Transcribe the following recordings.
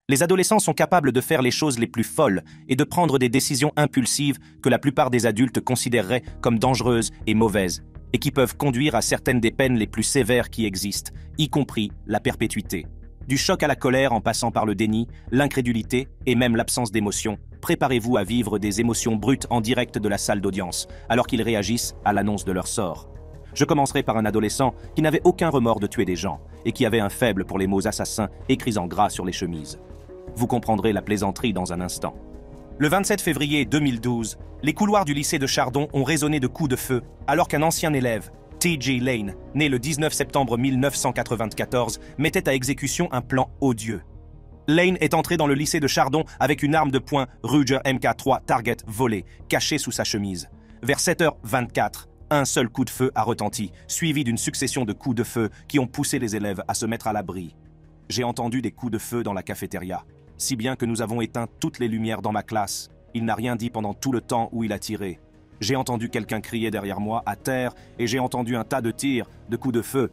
Les adolescents sont capables de faire les choses les plus folles et de prendre des décisions impulsives que la plupart des adultes considéreraient comme dangereuses et mauvaises, et qui peuvent conduire à certaines des peines les plus sévères qui existent, y compris la perpétuité. Du choc à la colère en passant par le déni, l'incrédulité et même l'absence d'émotion, préparez-vous à vivre des émotions brutes en direct de la salle d'audience, alors qu'ils réagissent à l'annonce de leur sort. Je commencerai par un adolescent qui n'avait aucun remords de tuer des gens et qui avait un faible pour les mots assassins écrits en gras sur les chemises. Vous comprendrez la plaisanterie dans un instant. Le 27 février 2012, les couloirs du lycée de Chardon ont résonné de coups de feu alors qu'un ancien élève, T.J. Lane, né le 19 septembre 1994, mettait à exécution un plan odieux. Lane est entré dans le lycée de Chardon avec une arme de poing Ruger Mk3 Target volée, cachée sous sa chemise. Vers 7h24, un seul coup de feu a retenti, suivi d'une succession de coups de feu qui ont poussé les élèves à se mettre à l'abri. J'ai entendu des coups de feu dans la cafétéria, si bien que nous avons éteint toutes les lumières dans ma classe. Il n'a rien dit pendant tout le temps où il a tiré. J'ai entendu quelqu'un crier derrière moi, à terre, et j'ai entendu un tas de tirs, de coups de feu.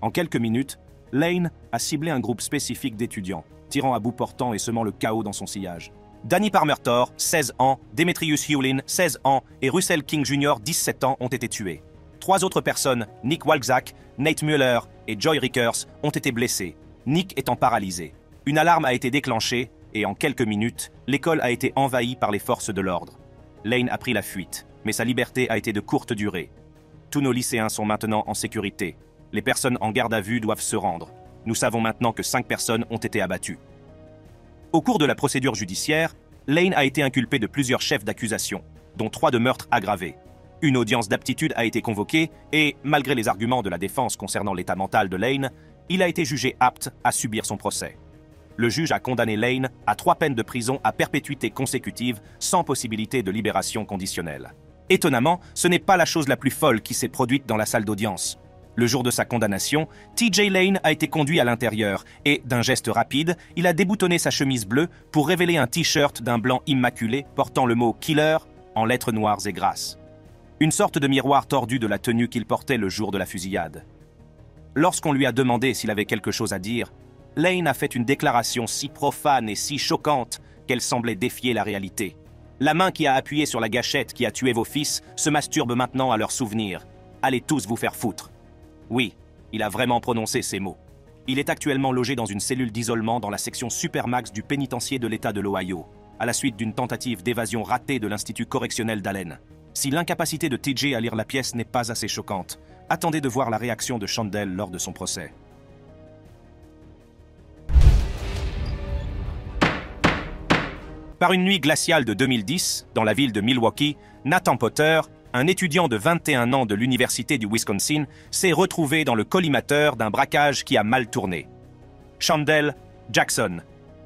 En quelques minutes, Lane a ciblé un groupe spécifique d'étudiants, tirant à bout portant et semant le chaos dans son sillage. Danny Parmertor, 16 ans, Demetrius Hewlin, 16 ans, et Russell King Jr., 17 ans, ont été tués. 3 autres personnes, Nick Walczak, Nate Mueller et Joy Rickers, ont été blessés, Nick étant paralysé. Une alarme a été déclenchée, et en quelques minutes, l'école a été envahie par les forces de l'ordre. Lane a pris la fuite, mais sa liberté a été de courte durée. Tous nos lycéens sont maintenant en sécurité. Les personnes en garde à vue doivent se rendre. Nous savons maintenant que 5 personnes ont été abattues. Au cours de la procédure judiciaire, Lane a été inculpé de plusieurs chefs d'accusation, dont 3 de meurtres aggravés. Une audience d'aptitude a été convoquée et, malgré les arguments de la défense concernant l'état mental de Lane, il a été jugé apte à subir son procès. Le juge a condamné Lane à 3 peines de prison à perpétuité consécutive sans possibilité de libération conditionnelle. Étonnamment, ce n'est pas la chose la plus folle qui s'est produite dans la salle d'audience. Le jour de sa condamnation, T.J. Lane a été conduit à l'intérieur et, d'un geste rapide, il a déboutonné sa chemise bleue pour révéler un t-shirt d'un blanc immaculé portant le mot « Killer » en lettres noires et grasses. Une sorte de miroir tordu de la tenue qu'il portait le jour de la fusillade. Lorsqu'on lui a demandé s'il avait quelque chose à dire, Lane a fait une déclaration si profane et si choquante qu'elle semblait défier la réalité. La main qui a appuyé sur la gâchette qui a tué vos fils se masturbe maintenant à leur souvenir. Allez tous vous faire foutre. Oui, il a vraiment prononcé ces mots. Il est actuellement logé dans une cellule d'isolement dans la section Supermax du pénitencier de l'État de l'Ohio, à la suite d'une tentative d'évasion ratée de l'Institut correctionnel d'Allen. Si l'incapacité de TJ à lire la pièce n'est pas assez choquante, attendez de voir la réaction de Chandel lors de son procès. Par une nuit glaciale de 2010, dans la ville de Milwaukee, Nathan Potter, un étudiant de 21 ans de l'Université du Wisconsin, s'est retrouvé dans le collimateur d'un braquage qui a mal tourné. Chandel Jackson,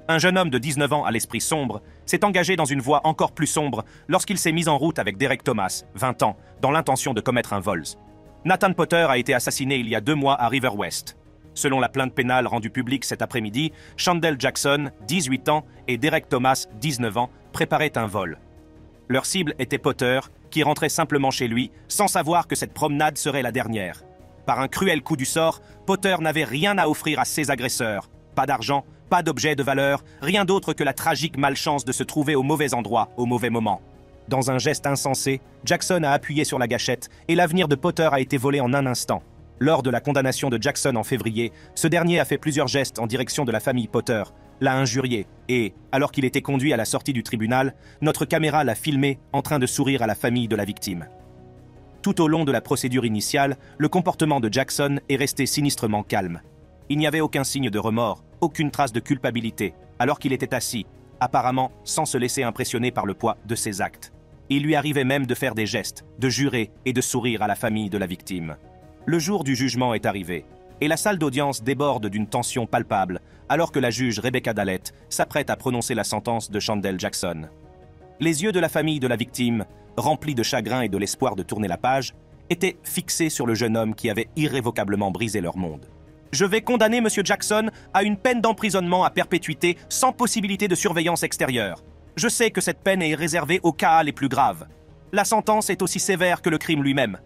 un jeune homme de 19 ans à l'esprit sombre, s'est engagé dans une voie encore plus sombre lorsqu'il s'est mis en route avec Derek Thomas, 20 ans, dans l'intention de commettre un vol. Nathan Potter a été assassiné il y a 2 mois à River West. Selon la plainte pénale rendue publique cet après-midi, Chandel Jackson, 18 ans, et Derek Thomas, 19 ans, préparaient un vol. Leur cible était Potter, qui rentrait simplement chez lui, sans savoir que cette promenade serait la dernière. Par un cruel coup du sort, Potter n'avait rien à offrir à ses agresseurs. Pas d'argent, pas d'objet de valeur, rien d'autre que la tragique malchance de se trouver au mauvais endroit, au mauvais moment. Dans un geste insensé, Jackson a appuyé sur la gâchette et l'avenir de Potter a été volé en un instant. Lors de la condamnation de Jackson en février, ce dernier a fait plusieurs gestes en direction de la famille Potter, l'a injurié et, alors qu'il était conduit à la sortie du tribunal, notre caméra l'a filmé en train de sourire à la famille de la victime. Tout au long de la procédure initiale, le comportement de Jackson est resté sinistrement calme. Il n'y avait aucun signe de remords, aucune trace de culpabilité, alors qu'il était assis, apparemment sans se laisser impressionner par le poids de ses actes. Il lui arrivait même de faire des gestes, de jurer et de sourire à la famille de la victime. Le jour du jugement est arrivé, et la salle d'audience déborde d'une tension palpable, alors que la juge Rebecca Dallett s'apprête à prononcer la sentence de Chandel Jackson. Les yeux de la famille de la victime, remplis de chagrin et de l'espoir de tourner la page, étaient fixés sur le jeune homme qui avait irrévocablement brisé leur monde. « Je vais condamner M. Jackson à une peine d'emprisonnement à perpétuité sans possibilité de surveillance extérieure. Je sais que cette peine est réservée aux cas les plus graves. La sentence est aussi sévère que le crime lui-même. »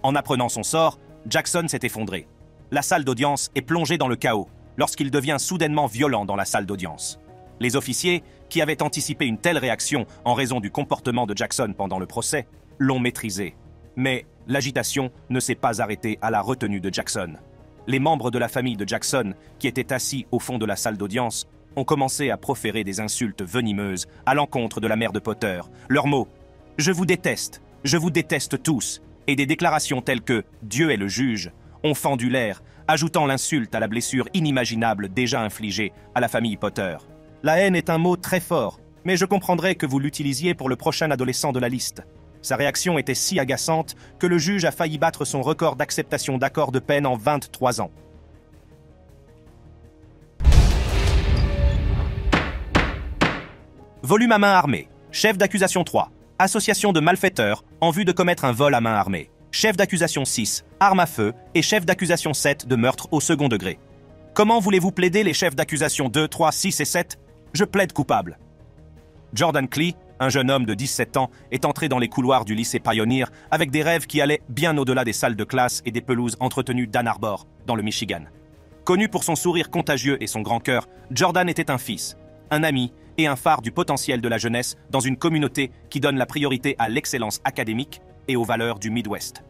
En apprenant son sort, Jackson s'est effondré. La salle d'audience est plongée dans le chaos. lorsqu'il devient soudainement violent dans la salle d'audience. Les officiers, qui avaient anticipé une telle réaction en raison du comportement de Jackson pendant le procès, l'ont maîtrisé. Mais l'agitation ne s'est pas arrêtée à la retenue de Jackson. Les membres de la famille de Jackson, qui étaient assis au fond de la salle d'audience, ont commencé à proférer des insultes venimeuses à l'encontre de la mère de Potter. Leurs mots « Je vous déteste tous » et des déclarations telles que « Dieu est le juge » ont fendu l'air, ajoutant l'insulte à la blessure inimaginable déjà infligée à la famille Potter. La haine est un mot très fort, mais je comprendrais que vous l'utilisiez pour le prochain adolescent de la liste. Sa réaction était si agaçante que le juge a failli battre son record d'acceptation d'accords de peine en 23 ans. Volume à main armée. Chef d'accusation 3. Association de malfaiteurs en vue de commettre un vol à main armée. Chef d'accusation 6. Arme à feu. Et chef d'accusation 7 de meurtre au second degré. Comment voulez-vous plaider les chefs d'accusation 2, 3, 6 et 7 ? Je plaide coupable. Jordan Clee, un jeune homme de 17 ans, est entré dans les couloirs du lycée Pioneer avec des rêves qui allaient bien au-delà des salles de classe et des pelouses entretenues d'Ann Arbor, dans le Michigan. Connu pour son sourire contagieux et son grand cœur, Jordan était un fils, un ami et un phare du potentiel de la jeunesse dans une communauté qui donne la priorité à l'excellence académique et aux valeurs du Midwest.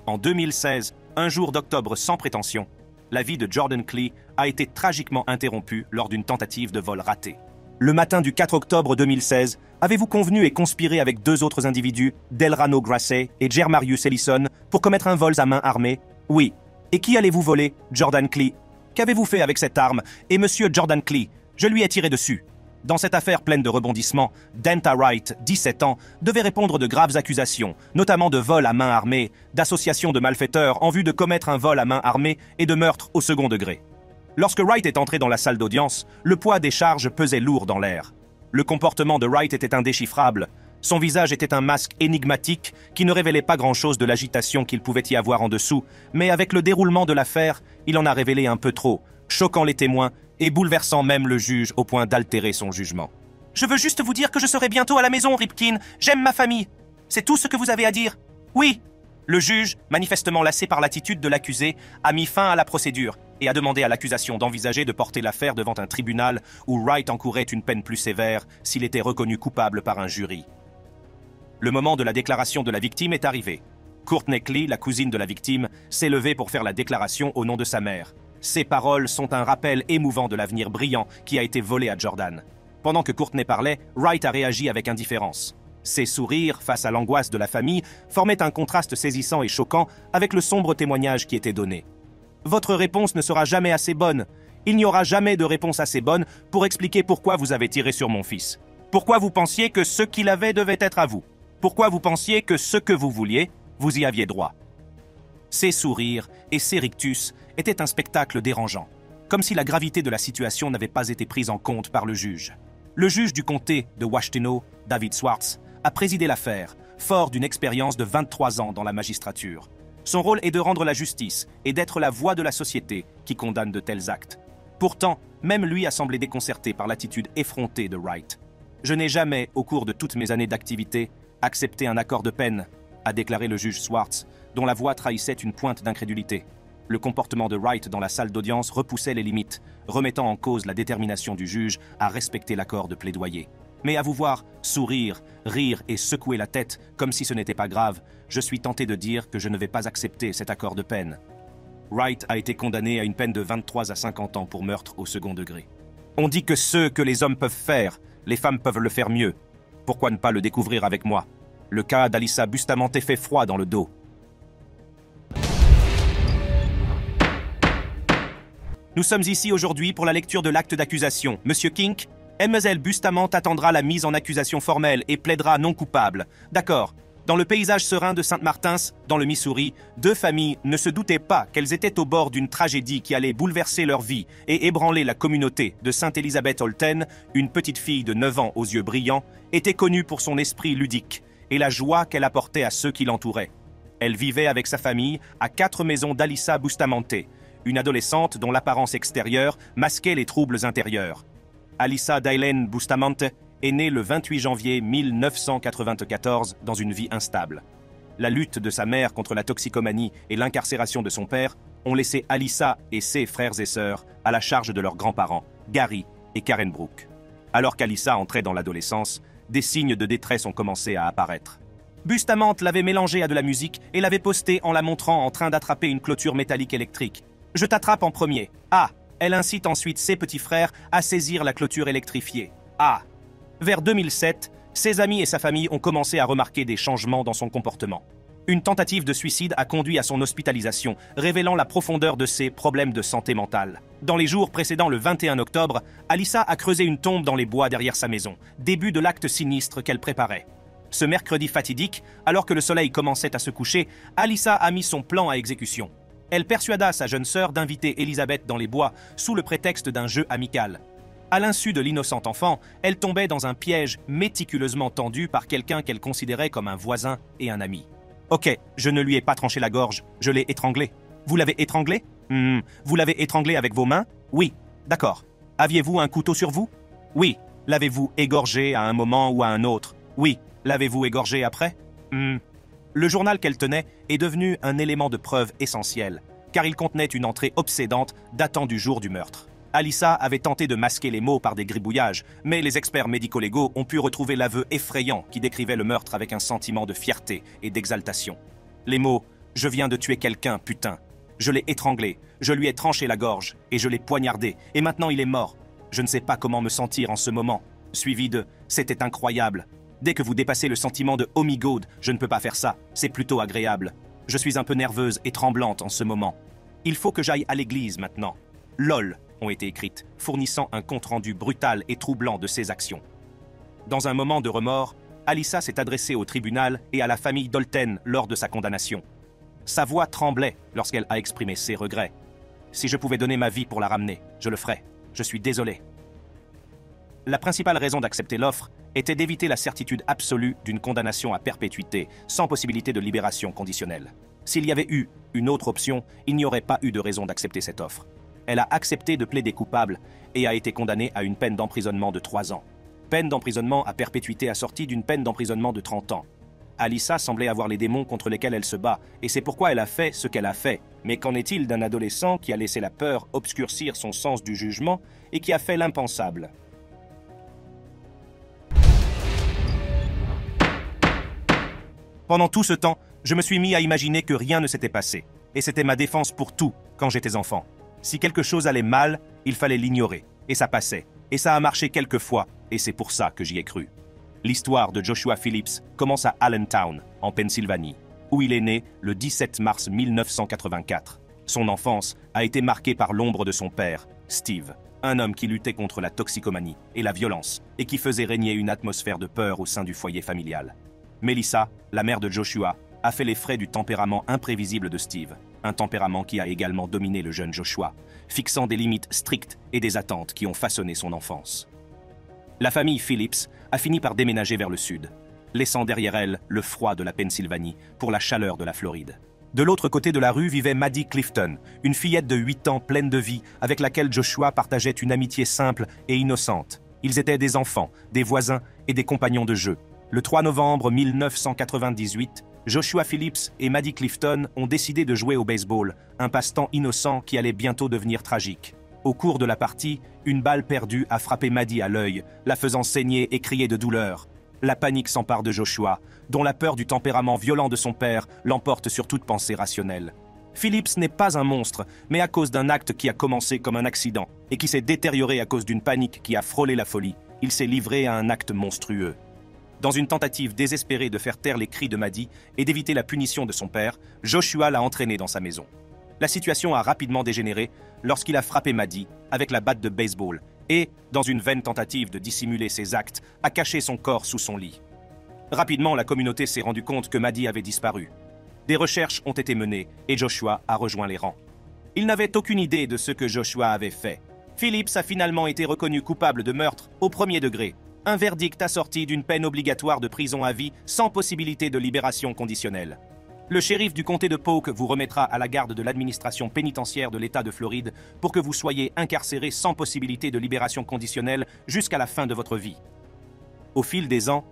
En 2016, un jour d'octobre sans prétention, la vie de Jordan Clee a été tragiquement interrompue lors d'une tentative de vol ratée. Le matin du 4 octobre 2016, avez-vous convenu et conspiré avec deux autres individus, Delrano Grasset et Jermarius Ellison, pour commettre un vol à main armée? Oui. Et qui allez-vous voler? Jordan Clee. Qu'avez-vous fait avec cette arme? Et monsieur Jordan Clee, je lui ai tiré dessus. Dans cette affaire pleine de rebondissements, Denta Wright, 17 ans, devait répondre de graves accusations, notamment de vol à main armée, d'association de malfaiteurs en vue de commettre un vol à main armée et de meurtre au second degré. Lorsque Wright est entré dans la salle d'audience, le poids des charges pesait lourd dans l'air. Le comportement de Wright était indéchiffrable. Son visage était un masque énigmatique qui ne révélait pas grand-chose de l'agitation qu'il pouvait y avoir en dessous, mais avec le déroulement de l'affaire, il en a révélé un peu trop, choquant les témoins et bouleversant même le juge au point d'altérer son jugement. « Je veux juste vous dire que je serai bientôt à la maison, Ripkin. J'aime ma famille. C'est tout ce que vous avez à dire. Oui. » Le juge, manifestement lassé par l'attitude de l'accusé, a mis fin à la procédure et a demandé à l'accusation d'envisager de porter l'affaire devant un tribunal où Wright encourait une peine plus sévère s'il était reconnu coupable par un jury. Le moment de la déclaration de la victime est arrivé. Courtney Clee, la cousine de la victime, s'est levée pour faire la déclaration au nom de sa mère. Ces paroles sont un rappel émouvant de l'avenir brillant qui a été volé à Jordan. Pendant que Courtney parlait, Wright a réagi avec indifférence. Ses sourires, face à l'angoisse de la famille, formaient un contraste saisissant et choquant avec le sombre témoignage qui était donné. « Votre réponse ne sera jamais assez bonne. Il n'y aura jamais de réponse assez bonne pour expliquer pourquoi vous avez tiré sur mon fils. Pourquoi vous pensiez que ce qu'il avait devait être à vous. Pourquoi vous pensiez que ce que vous vouliez, vous y aviez droit. » Ces sourires et ces rictus étaient un spectacle dérangeant, comme si la gravité de la situation n'avait pas été prise en compte par le juge. Le juge du comté de Washtenaw, David Swartz, a présidé l'affaire, fort d'une expérience de 23 ans dans la magistrature. Son rôle est de rendre la justice et d'être la voix de la société qui condamne de tels actes. Pourtant, même lui a semblé déconcerté par l'attitude effrontée de Wright. « Je n'ai jamais, au cours de toutes mes années d'activité, accepté un accord de peine », a déclaré le juge Swartz, dont la voix trahissait une pointe d'incrédulité. Le comportement de Wright dans la salle d'audience repoussait les limites, remettant en cause la détermination du juge à respecter l'accord de plaidoyer. Mais à vous voir sourire, rire et secouer la tête comme si ce n'était pas grave, je suis tenté de dire que je ne vais pas accepter cet accord de peine. Wright a été condamné à une peine de 23 à 50 ans pour meurtre au second degré. On dit que ce que les hommes peuvent faire, les femmes peuvent le faire mieux. Pourquoi ne pas le découvrir avec moi? Le cas d'Alyssa Bustamante fait froid dans le dos. Nous sommes ici aujourd'hui pour la lecture de l'acte d'accusation. Monsieur Kink, Mlle Bustamante attendra la mise en accusation formelle et plaidera non coupable. D'accord. Dans le paysage serein de Saint-Martins, dans le Missouri, deux familles ne se doutaient pas qu'elles étaient au bord d'une tragédie qui allait bouleverser leur vie et ébranler la communauté de Sainte-Élisabeth Holten. Une petite fille de 9 ans aux yeux brillants était connue pour son esprit ludique et la joie qu'elle apportait à ceux qui l'entouraient. Elle vivait avec sa famille à 4 maisons d'Alyssa Bustamante, une adolescente dont l'apparence extérieure masquait les troubles intérieurs. Alyssa Dylan Bustamante est née le 28 janvier 1994 dans une vie instable. La lutte de sa mère contre la toxicomanie et l'incarcération de son père ont laissé Alyssa et ses frères et sœurs à la charge de leurs grands-parents, Gary et Karen Brooke. Alors qu'Alyssa entrait dans l'adolescence, des signes de détresse ont commencé à apparaître. Bustamante l'avait mélangée à de la musique et l'avait postée en la montrant en train d'attraper une clôture métallique électrique. « Je t'attrape en premier. » Ah. Elle incite ensuite ses petits frères à saisir la clôture électrifiée. Ah. Vers 2007, ses amis et sa famille ont commencé à remarquer des changements dans son comportement. Une tentative de suicide a conduit à son hospitalisation, révélant la profondeur de ses problèmes de santé mentale. Dans les jours précédant le 21 octobre, Alyssa a creusé une tombe dans les bois derrière sa maison, début de l'acte sinistre qu'elle préparait. Ce mercredi fatidique, alors que le soleil commençait à se coucher, Alyssa a mis son plan à exécution. Elle persuada sa jeune sœur d'inviter Elisabeth dans les bois sous le prétexte d'un jeu amical. À l'insu de l'innocent enfant, elle tombait dans un piège méticuleusement tendu par quelqu'un qu'elle considérait comme un voisin et un ami. « Ok, je ne lui ai pas tranché la gorge, je l'ai étranglé. »« Vous l'avez étranglé ? Vous l'avez étranglé avec vos mains ? Oui, d'accord. Aviez-vous un couteau sur vous ? Oui. L'avez-vous égorgé à un moment ou à un autre ? Oui. L'avez-vous égorgé après ? Le journal qu'elle tenait est devenu un élément de preuve essentiel, car il contenait une entrée obsédante datant du jour du meurtre. Alyssa avait tenté de masquer les mots par des gribouillages, mais les experts médico-légaux ont pu retrouver l'aveu effrayant qui décrivait le meurtre avec un sentiment de fierté et d'exaltation. Les mots « Je viens de tuer quelqu'un, putain »,« Je l'ai étranglé, je lui ai tranché la gorge et je l'ai poignardé, et maintenant il est mort. Je ne sais pas comment me sentir en ce moment », suivi de « C'était incroyable ». Dès que vous dépassez le sentiment de « Oh my God, je ne peux pas faire ça, c'est plutôt agréable. Je suis un peu nerveuse et tremblante en ce moment. Il faut que j'aille à l'église maintenant. LOL ont été écrites, fournissant un compte-rendu brutal et troublant de ses actions. Dans un moment de remords, Alyssa s'est adressée au tribunal et à la famille Dolten lors de sa condamnation. Sa voix tremblait lorsqu'elle a exprimé ses regrets. « Si je pouvais donner ma vie pour la ramener, je le ferais. Je suis désolée. » La principale raison d'accepter l'offre était d'éviter la certitude absolue d'une condamnation à perpétuité, sans possibilité de libération conditionnelle. S'il y avait eu une autre option, il n'y aurait pas eu de raison d'accepter cette offre. Elle a accepté de plaider coupable et a été condamnée à une peine d'emprisonnement de 3 ans. Peine d'emprisonnement à perpétuité assortie d'une peine d'emprisonnement de 30 ans. Alyssa semblait avoir les démons contre lesquels elle se bat, et c'est pourquoi elle a fait ce qu'elle a fait. Mais qu'en est-il d'un adolescent qui a laissé la peur obscurcir son sens du jugement et qui a fait l'impensable ? Pendant tout ce temps, je me suis mis à imaginer que rien ne s'était passé. Et c'était ma défense pour tout quand j'étais enfant. Si quelque chose allait mal, il fallait l'ignorer. Et ça passait. Et ça a marché quelques fois, et c'est pour ça que j'y ai cru. L'histoire de Joshua Phillips commence à Allentown, en Pennsylvanie, où il est né le 17 mars 1984. Son enfance a été marquée par l'ombre de son père, Steve, un homme qui luttait contre la toxicomanie et la violence, et qui faisait régner une atmosphère de peur au sein du foyer familial. Melissa, la mère de Joshua, a fait les frais du tempérament imprévisible de Steve, un tempérament qui a également dominé le jeune Joshua, fixant des limites strictes et des attentes qui ont façonné son enfance. La famille Phillips a fini par déménager vers le sud, laissant derrière elle le froid de la Pennsylvanie pour la chaleur de la Floride. De l'autre côté de la rue vivait Maddie Clifton, une fillette de 8 ans pleine de vie avec laquelle Joshua partageait une amitié simple et innocente. Ils étaient des enfants, des voisins et des compagnons de jeu. Le 3 novembre 1998, Joshua Phillips et Maddie Clifton ont décidé de jouer au baseball, un passe-temps innocent qui allait bientôt devenir tragique. Au cours de la partie, une balle perdue a frappé Maddie à l'œil, la faisant saigner et crier de douleur. La panique s'empare de Joshua, dont la peur du tempérament violent de son père l'emporte sur toute pensée rationnelle. Phillips n'est pas un monstre, mais à cause d'un acte qui a commencé comme un accident et qui s'est détérioré à cause d'une panique qui a frôlé la folie, il s'est livré à un acte monstrueux. Dans une tentative désespérée de faire taire les cris de Maddie et d'éviter la punition de son père, Joshua l'a entraîné dans sa maison. La situation a rapidement dégénéré lorsqu'il a frappé Maddie avec la batte de baseball et, dans une vaine tentative de dissimuler ses actes, a caché son corps sous son lit. Rapidement, la communauté s'est rendue compte que Maddie avait disparu. Des recherches ont été menées et Joshua a rejoint les rangs. Il n'avait aucune idée de ce que Joshua avait fait. Phillips a finalement été reconnu coupable de meurtre au premier degré. Un verdict assorti d'une peine obligatoire de prison à vie sans possibilité de libération conditionnelle. Le shérif du comté de Polk vous remettra à la garde de l'administration pénitentiaire de l'État de Floride pour que vous soyez incarcéré sans possibilité de libération conditionnelle jusqu'à la fin de votre vie. Au fil des ans,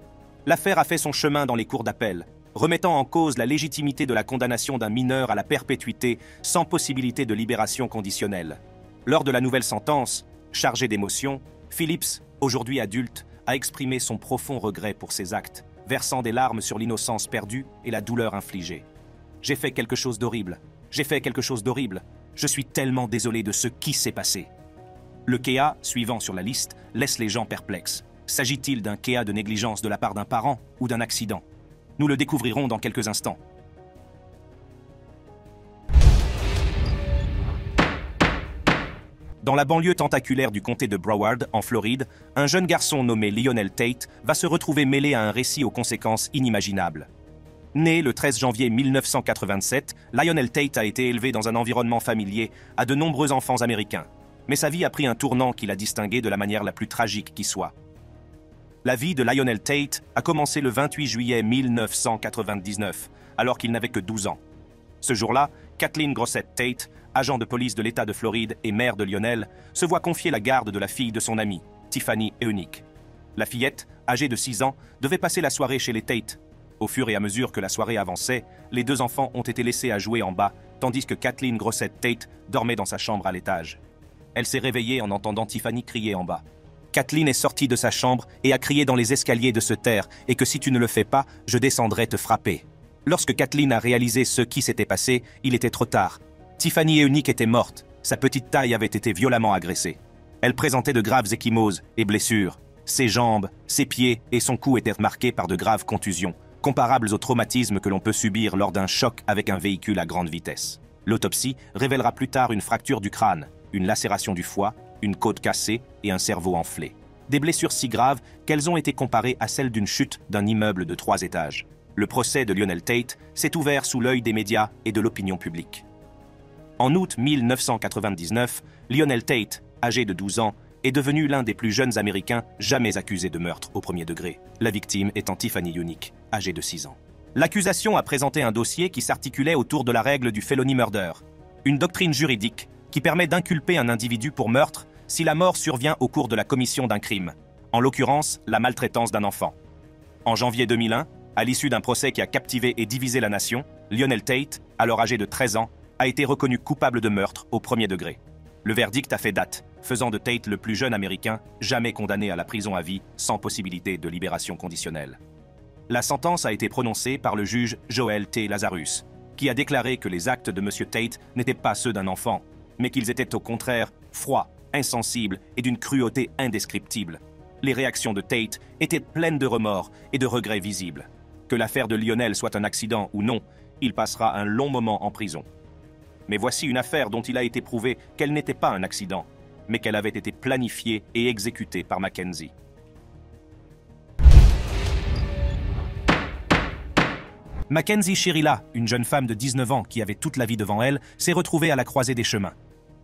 l'affaire a fait son chemin dans les cours d'appel, remettant en cause la légitimité de la condamnation d'un mineur à la perpétuité sans possibilité de libération conditionnelle. Lors de la nouvelle sentence, chargé d'émotions, Phillips, aujourd'hui adulte, a exprimé son profond regret pour ses actes, versant des larmes sur l'innocence perdue et la douleur infligée. « J'ai fait quelque chose d'horrible. J'ai fait quelque chose d'horrible. Je suis tellement désolé de ce qui s'est passé. » Le kéa, suivant sur la liste, laisse les gens perplexes. S'agit-il d'un kéa de négligence de la part d'un parent ou d'un accident? Nous le découvrirons dans quelques instants. Dans la banlieue tentaculaire du comté de Broward, en Floride, un jeune garçon nommé Lionel Tate va se retrouver mêlé à un récit aux conséquences inimaginables. Né le 13 janvier 1987, Lionel Tate a été élevé dans un environnement familier à de nombreux enfants américains. Mais sa vie a pris un tournant qui l'a distingué de la manière la plus tragique qui soit. La vie de Lionel Tate a commencé le 28 juillet 1999, alors qu'il n'avait que 12 ans. Ce jour-là, Kathleen Grossett Tate, agent de police de l'État de Floride et mère de Lionel, se voit confier la garde de la fille de son amie, Tiffany Eunice. La fillette, âgée de 6 ans, devait passer la soirée chez les Tate. Au fur et à mesure que la soirée avançait, les deux enfants ont été laissés à jouer en bas, tandis que Kathleen Grossett Tate dormait dans sa chambre à l'étage. Elle s'est réveillée en entendant Tiffany crier en bas. Kathleen est sortie de sa chambre et a crié dans les escaliers de se taire et que si tu ne le fais pas, je descendrai te frapper. Lorsque Kathleen a réalisé ce qui s'était passé, il était trop tard. Tiffany Eunice était morte, sa petite taille avait été violemment agressée. Elle présentait de graves ecchymoses et blessures. Ses jambes, ses pieds et son cou étaient marqués par de graves contusions, comparables aux traumatismes que l'on peut subir lors d'un choc avec un véhicule à grande vitesse. L'autopsie révélera plus tard une fracture du crâne, une lacération du foie, une côte cassée et un cerveau enflé. Des blessures si graves qu'elles ont été comparées à celles d'une chute d'un immeuble de 3 étages. Le procès de Lionel Tate s'est ouvert sous l'œil des médias et de l'opinion publique. En août 1999, Lionel Tate, âgé de 12 ans, est devenu l'un des plus jeunes Américains jamais accusés de meurtre au premier degré, la victime étant Tiffany Eunice, âgée de 6 ans. L'accusation a présenté un dossier qui s'articulait autour de la règle du felony murder, une doctrine juridique qui permet d'inculper un individu pour meurtre si la mort survient au cours de la commission d'un crime, en l'occurrence la maltraitance d'un enfant. En janvier 2001, à l'issue d'un procès qui a captivé et divisé la nation, Lionel Tate, alors âgé de 13 ans, a été reconnu coupable de meurtre au premier degré. Le verdict a fait date, faisant de Tate le plus jeune Américain jamais condamné à la prison à vie sans possibilité de libération conditionnelle. La sentence a été prononcée par le juge Joel T. Lazarus, qui a déclaré que les actes de M. Tate n'étaient pas ceux d'un enfant, mais qu'ils étaient au contraire froids, insensibles et d'une cruauté indescriptible. Les réactions de Tate étaient pleines de remords et de regrets visibles. Que l'affaire de Lionel soit un accident ou non, il passera un long moment en prison. Mais voici une affaire dont il a été prouvé qu'elle n'était pas un accident, mais qu'elle avait été planifiée et exécutée par Mackenzie. Mackenzie Shirilla, une jeune femme de 19 ans qui avait toute la vie devant elle, s'est retrouvée à la croisée des chemins.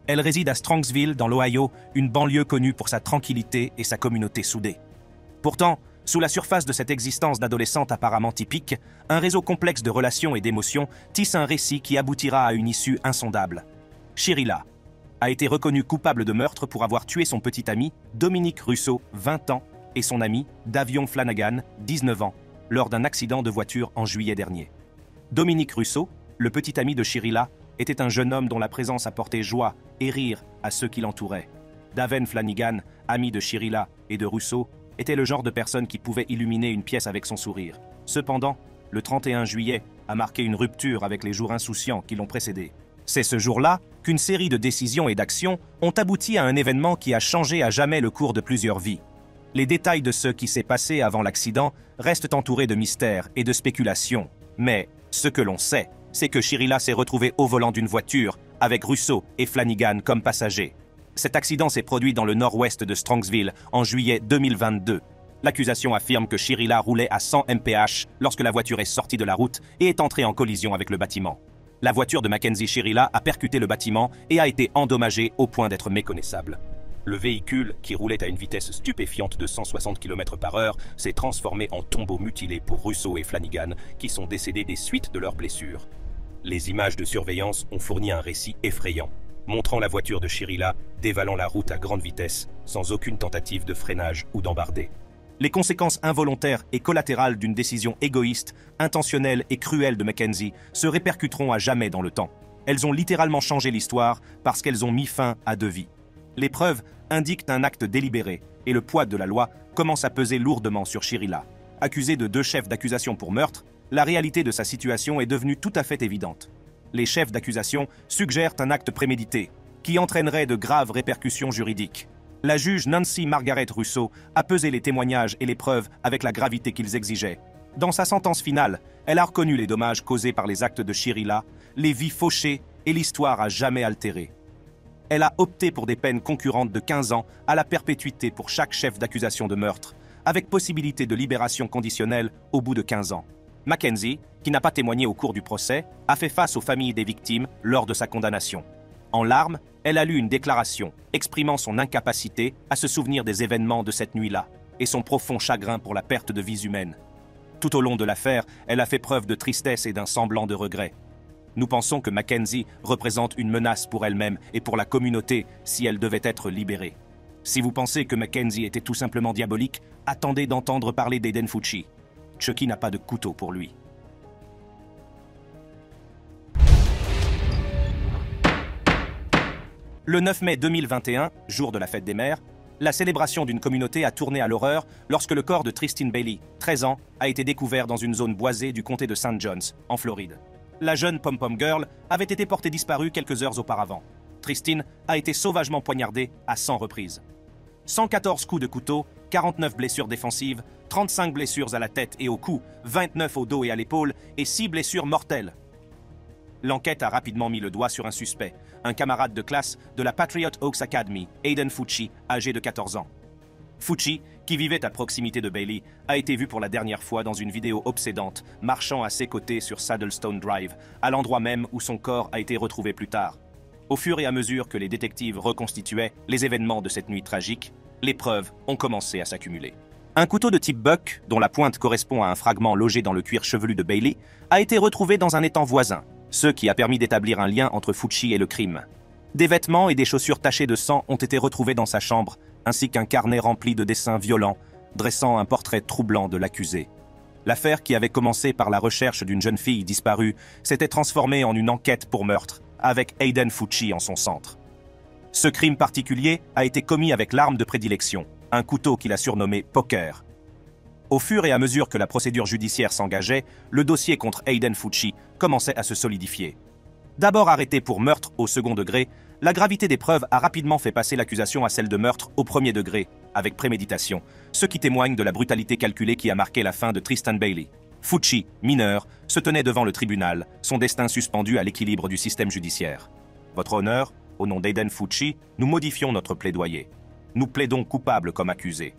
Elle réside à Strongsville, dans l'Ohio, une banlieue connue pour sa tranquillité et sa communauté soudée. Pourtant, sous la surface de cette existence d'adolescente apparemment typique, un réseau complexe de relations et d'émotions tisse un récit qui aboutira à une issue insondable. Shirilla a été reconnue coupable de meurtre pour avoir tué son petit ami, Dominique Russo, 20 ans, et son ami, Davion Flanagan, 19 ans, lors d'un accident de voiture en juillet dernier. Dominique Russo, le petit ami de Shirilla, était un jeune homme dont la présence apportait joie et rire à ceux qui l'entouraient. Daven Flanagan, ami de Shirilla et de Russo, était le genre de personne qui pouvait illuminer une pièce avec son sourire. Cependant, le 31 juillet a marqué une rupture avec les jours insouciants qui l'ont précédé. C'est ce jour-là qu'une série de décisions et d'actions ont abouti à un événement qui a changé à jamais le cours de plusieurs vies. Les détails de ce qui s'est passé avant l'accident restent entourés de mystères et de spéculations. Mais ce que l'on sait, c'est que Shirilla s'est retrouvée au volant d'une voiture avec Russo et Flanagan comme passagers. Cet accident s'est produit dans le nord-ouest de Strongsville en juillet 2022. L'accusation affirme que Shirilla roulait à 100 mph lorsque la voiture est sortie de la route et est entrée en collision avec le bâtiment. La voiture de Mackenzie Shirilla a percuté le bâtiment et a été endommagée au point d'être méconnaissable. Le véhicule, qui roulait à une vitesse stupéfiante de 160 km/h, s'est transformé en tombeau mutilé pour Russo et Flanagan, qui sont décédés des suites de leurs blessures. Les images de surveillance ont fourni un récit effrayant, montrant la voiture de Shirilla dévalant la route à grande vitesse, sans aucune tentative de freinage ou d'embarder. Les conséquences involontaires et collatérales d'une décision égoïste, intentionnelle et cruelle de Mackenzie se répercuteront à jamais dans le temps. Elles ont littéralement changé l'histoire parce qu'elles ont mis fin à 2 vies. Les preuves indiquent un acte délibéré et le poids de la loi commence à peser lourdement sur Shirila. Accusée de 2 chefs d'accusation pour meurtre, la réalité de sa situation est devenue tout à fait évidente. Les chefs d'accusation suggèrent un acte prémédité, qui entraînerait de graves répercussions juridiques. La juge Nancy Margaret Russo a pesé les témoignages et les preuves avec la gravité qu'ils exigeaient. Dans sa sentence finale, elle a reconnu les dommages causés par les actes de Shirila, les vies fauchées et l'histoire à jamais altérée. Elle a opté pour des peines concurrentes de 15 ans à la perpétuité pour chaque chef d'accusation de meurtre, avec possibilité de libération conditionnelle au bout de 15 ans. Mackenzie, qui n'a pas témoigné au cours du procès, a fait face aux familles des victimes lors de sa condamnation. En larmes, elle a lu une déclaration exprimant son incapacité à se souvenir des événements de cette nuit-là et son profond chagrin pour la perte de vies humaines. Tout au long de l'affaire, elle a fait preuve de tristesse et d'un semblant de regret. Nous pensons que Mackenzie représente une menace pour elle-même et pour la communauté si elle devait être libérée. Si vous pensez que Mackenzie était tout simplement diabolique, attendez d'entendre parler d'Aiden Fucci. Chucky n'a pas de couteau pour lui. Le 9 mai 2021, jour de la fête des mères, la célébration d'une communauté a tourné à l'horreur lorsque le corps de Tristan Bailey, 13 ans, a été découvert dans une zone boisée du comté de St. John's, en Floride. La jeune pom-pom girl avait été portée disparue quelques heures auparavant. Tristan a été sauvagement poignardée à 100 reprises. 114 coups de couteau, 49 blessures défensives, 35 blessures à la tête et au cou, 29 au dos et à l'épaule et 6 blessures mortelles. L'enquête a rapidement mis le doigt sur un suspect, un camarade de classe de la Patriot Oaks Academy, Aiden Fucci, âgé de 14 ans. Fucci, qui vivait à proximité de Bailey, a été vu pour la dernière fois dans une vidéo obsédante, marchant à ses côtés sur Saddlestone Drive, à l'endroit même où son corps a été retrouvé plus tard. Au fur et à mesure que les détectives reconstituaient les événements de cette nuit tragique, les preuves ont commencé à s'accumuler. Un couteau de type Buck, dont la pointe correspond à un fragment logé dans le cuir chevelu de Bailey, a été retrouvé dans un étang voisin, ce qui a permis d'établir un lien entre Fucci et le crime. Des vêtements et des chaussures tachées de sang ont été retrouvés dans sa chambre, ainsi qu'un carnet rempli de dessins violents, dressant un portrait troublant de l'accusé. L'affaire, qui avait commencé par la recherche d'une jeune fille disparue, s'était transformée en une enquête pour meurtre, avec Aiden Fucci en son centre. Ce crime particulier a été commis avec l'arme de prédilection, un couteau qu'il a surnommé « Poker ». Au fur et à mesure que la procédure judiciaire s'engageait, le dossier contre Aiden Fucci commençait à se solidifier. D'abord arrêté pour meurtre au second degré, la gravité des preuves a rapidement fait passer l'accusation à celle de meurtre au premier degré, avec préméditation, ce qui témoigne de la brutalité calculée qui a marqué la fin de Tristan Bailey. Fucci, mineur, se tenait devant le tribunal, son destin suspendu à l'équilibre du système judiciaire. Votre honneur, au nom d'Aiden Fucci, nous modifions notre plaidoyer. Nous plaidons coupable comme accusé.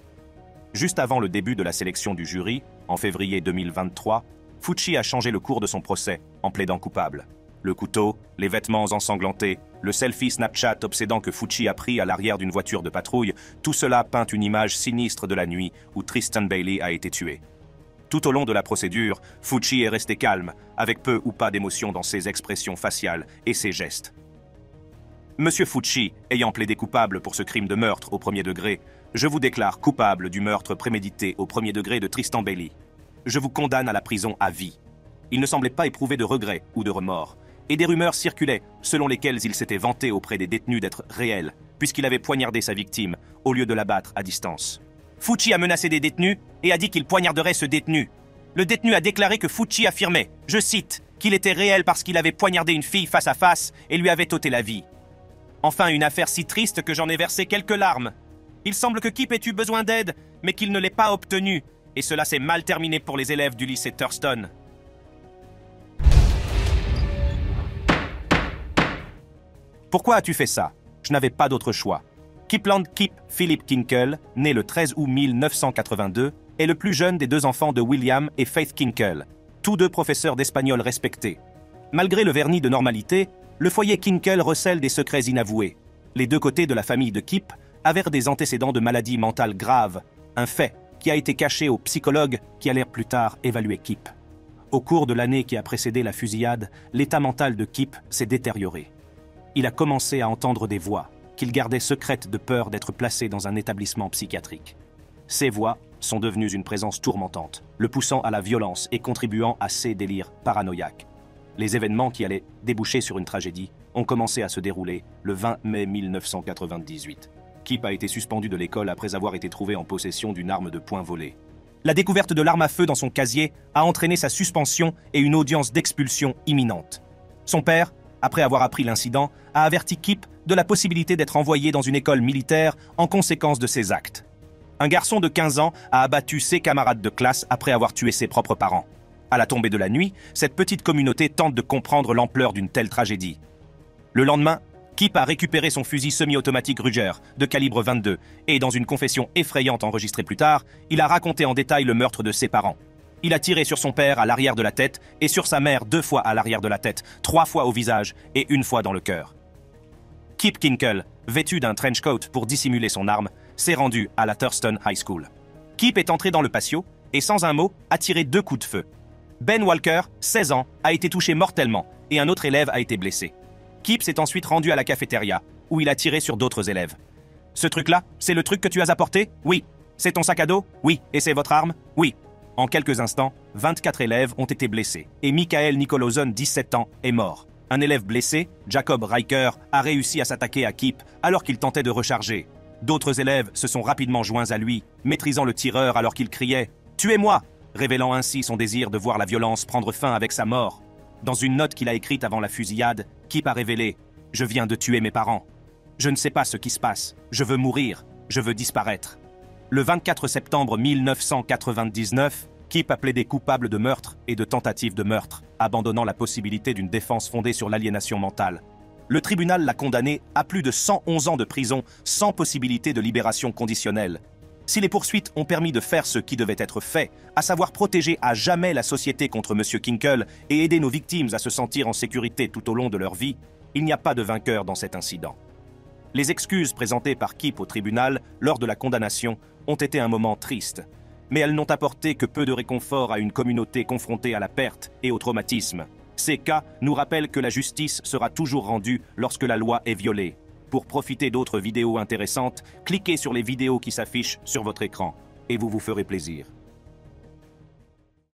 Juste avant le début de la sélection du jury, en février 2023, Fucci a changé le cours de son procès en plaidant coupable. Le couteau, les vêtements ensanglantés, le selfie Snapchat obsédant que Fucci a pris à l'arrière d'une voiture de patrouille, tout cela peint une image sinistre de la nuit où Tristan Bailey a été tué. Tout au long de la procédure, Fucci est resté calme, avec peu ou pas d'émotion dans ses expressions faciales et ses gestes. Monsieur Fucci, ayant plaidé coupable pour ce crime de meurtre au premier degré, je vous déclare coupable du meurtre prémédité au premier degré de Tristan Bailey. Je vous condamne à la prison à vie. Il ne semblait pas éprouver de regret ou de remords, et des rumeurs circulaient selon lesquelles il s'était vanté auprès des détenus d'être réel, puisqu'il avait poignardé sa victime au lieu de l'abattre à distance. Fucci a menacé des détenus et a dit qu'il poignarderait ce détenu. Le détenu a déclaré que Fucci affirmait, je cite, qu'il était réel parce qu'il avait poignardé une fille face à face et lui avait ôté la vie. Enfin, une affaire si triste que j'en ai versé quelques larmes. Il semble que Kip ait eu besoin d'aide, mais qu'il ne l'ait pas obtenue, et cela s'est mal terminé pour les élèves du lycée Thurston. Pourquoi as-tu fait ça? Je n'avais pas d'autre choix. Kipland Kip Philip Kinkle, né le 13 août 1982, est le plus jeune des 2 enfants de William et Faith Kinkle, tous 2 professeurs d'espagnol respectés. Malgré le vernis de normalité, le foyer Kinkle recèle des secrets inavoués. Les 2 côtés de la famille de Kip avaient des antécédents de maladies mentales graves, un fait qui a été caché aux psychologues qui allèrent plus tard évaluer Kip. Au cours de l'année qui a précédé la fusillade, l'état mental de Kip s'est détérioré. Il a commencé à entendre des voix qu'il gardait secrètes de peur d'être placé dans un établissement psychiatrique. Ces voix sont devenues une présence tourmentante, le poussant à la violence et contribuant à ses délires paranoïaques. Les événements qui allaient déboucher sur une tragédie ont commencé à se dérouler le 20 mai 1998. Kip a été suspendu de l'école après avoir été trouvé en possession d'une arme de poing volée. La découverte de l'arme à feu dans son casier a entraîné sa suspension et une audience d'expulsion imminente. Son père, après avoir appris l'incident, a averti Kip de la possibilité d'être envoyé dans une école militaire en conséquence de ses actes. Un garçon de 15 ans a abattu ses camarades de classe après avoir tué ses propres parents. À la tombée de la nuit, cette petite communauté tente de comprendre l'ampleur d'une telle tragédie. Le lendemain, Kip a récupéré son fusil semi-automatique Ruger de calibre 22 et, dans une confession effrayante enregistrée plus tard, il a raconté en détail le meurtre de ses parents. Il a tiré sur son père à l'arrière de la tête et sur sa mère 2 fois à l'arrière de la tête, 3 fois au visage et 1 fois dans le cœur. Kip Kinkle, vêtu d'un trench coat pour dissimuler son arme, s'est rendu à la Thurston High School. Kip est entré dans le patio et, sans un mot, a tiré 2 coups de feu. Ben Walker, 16 ans, a été touché mortellement et un autre élève a été blessé. Kip s'est ensuite rendu à la cafétéria, où il a tiré sur d'autres élèves. « Ce truc-là, c'est le truc que tu as apporté ? Oui. C'est ton sac à dos ? Oui. Et c'est votre arme ? Oui. » En quelques instants, 24 élèves ont été blessés, et Michael Nicoloson, 17 ans, est mort. Un élève blessé, Jacob Riker, a réussi à s'attaquer à Kip alors qu'il tentait de recharger. D'autres élèves se sont rapidement joints à lui, maîtrisant le tireur alors qu'il criait « Tuez-moi !» révélant ainsi son désir de voir la violence prendre fin avec sa mort. Dans une note qu'il a écrite avant la fusillade, Kip a révélé « Je viens de tuer mes parents. Je ne sais pas ce qui se passe. Je veux mourir. Je veux disparaître. » Le 24 septembre 1999, Kip a plaidé coupable de meurtre et de tentative de meurtre, abandonnant la possibilité d'une défense fondée sur l'aliénation mentale. Le tribunal l'a condamné à plus de 111 ans de prison sans possibilité de libération conditionnelle. Si les poursuites ont permis de faire ce qui devait être fait, à savoir protéger à jamais la société contre M. Kinkle et aider nos victimes à se sentir en sécurité tout au long de leur vie, il n'y a pas de vainqueur dans cet incident. Les excuses présentées par Kip au tribunal lors de la condamnation ont été un moment triste, mais elles n'ont apporté que peu de réconfort à une communauté confrontée à la perte et au traumatisme. Ces cas nous rappellent que la justice sera toujours rendue lorsque la loi est violée. Pour profiter d'autres vidéos intéressantes, cliquez sur les vidéos qui s'affichent sur votre écran et vous vous ferez plaisir.